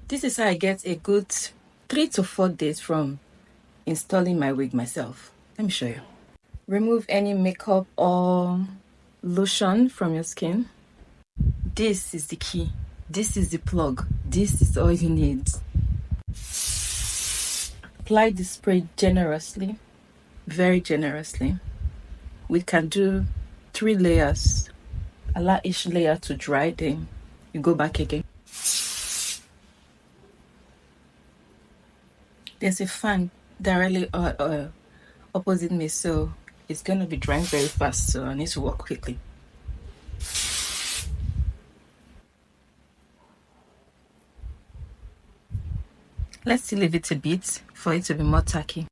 This is how I get a good 3 to 4 days from installing my wig myself. Let me show you. Remove any makeup or lotion from your skin. This is the key. This is the plug. This is all you need. Apply the spray generously, very generously. We can do 3 layers. Allow each layer to dry, then you go back again. There's a fan directly opposite me, so it's going to be drying very fast, so I need to work quickly. Let's still leave it a bit for it to be more tacky.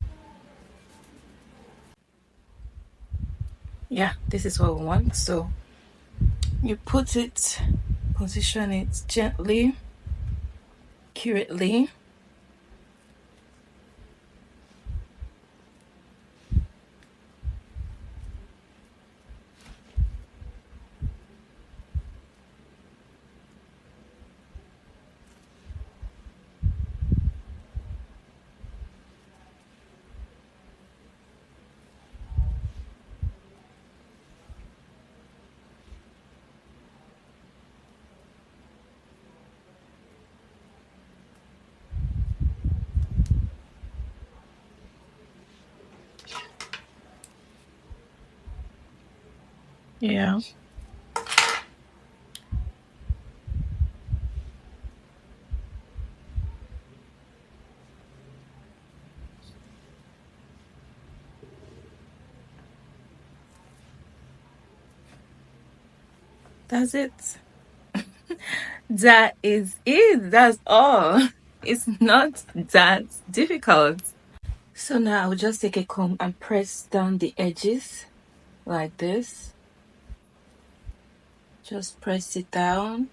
Yeah, this is what we want. So you put it, position it gently, accurately. Yeah. That's it. That is it. That's all. It's not that difficult. So now I'll just take a comb and press down the edges like this. Just press it down.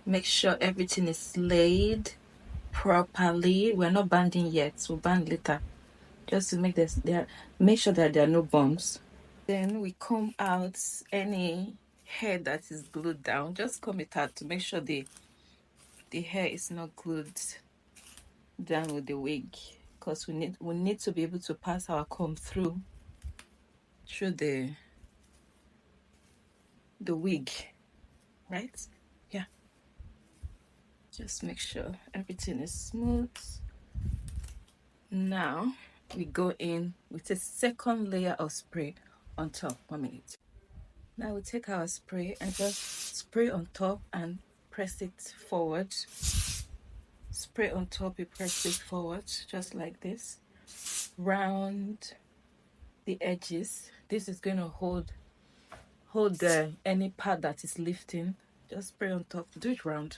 Make sure everything is laid properly. We're not banding yet. We'll band later. Just to make make sure that there are no bumps. Then we comb out any hair that is glued down. Just comb it out to make sure the hair is not glued down with the wig, because we need to be able to pass our comb through the wig, right? Yeah. Just make sure everything is smooth. Now we go in with a second layer of spray on top. 1 minute. Now we take our spray and just spray on top and press it forward. Spray on top, you press it forward just like this. Round the edges. This is going to hold any part that is lifting. Just spray on top. Do it round.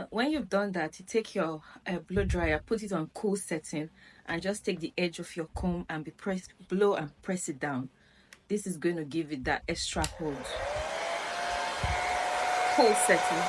When you've done that, you take your blow dryer, put it on cool setting, and just take the edge of your comb and blow and press it down. This is going to give it that extra hold. Cool setting.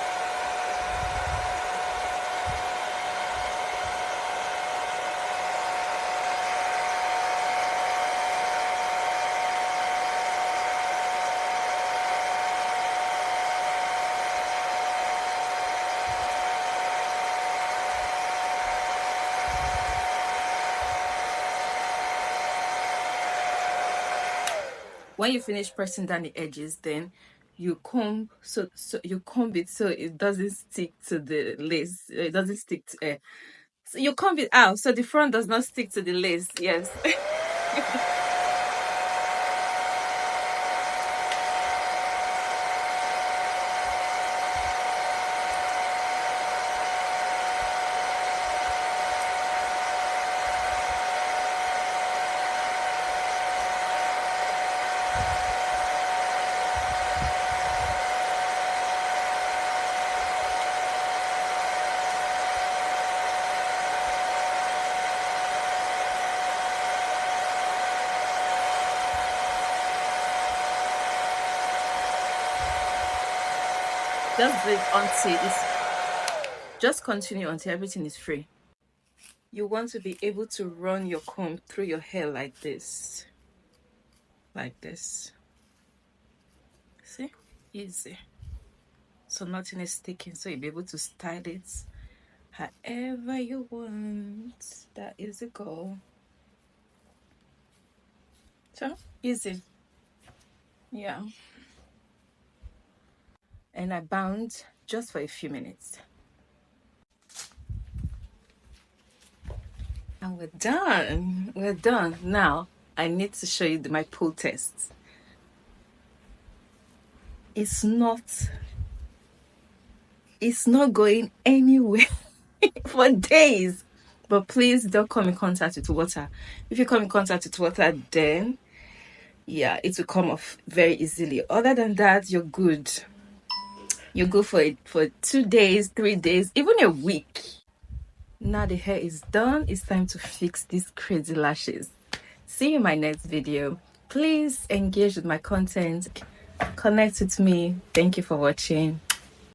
When you finish pressing down the edges, then you comb so you comb it so it doesn't stick to the lace. It doesn't stick to so you comb it out so the front does not stick to the lace. Yes. Just do it until just continue until everything is free. You want to be able to run your comb through your hair like this. Like this. See? Easy. So nothing is sticking, so you'll be able to style it however you want. That is the goal. So easy. Yeah. And I bound just for a few minutes. And we're done. We're done. Now I need to show you my pull test. It's not going anywhere for days. But please don't come in contact with water. If you come in contact with water, then yeah, it will come off very easily. Other than that, you're good. You're good for 2 days, 3 days, even a week. Now the hair is done. It's time to fix these crazy lashes. See you in my next video. Please engage with my content. Connect with me. Thank you for watching.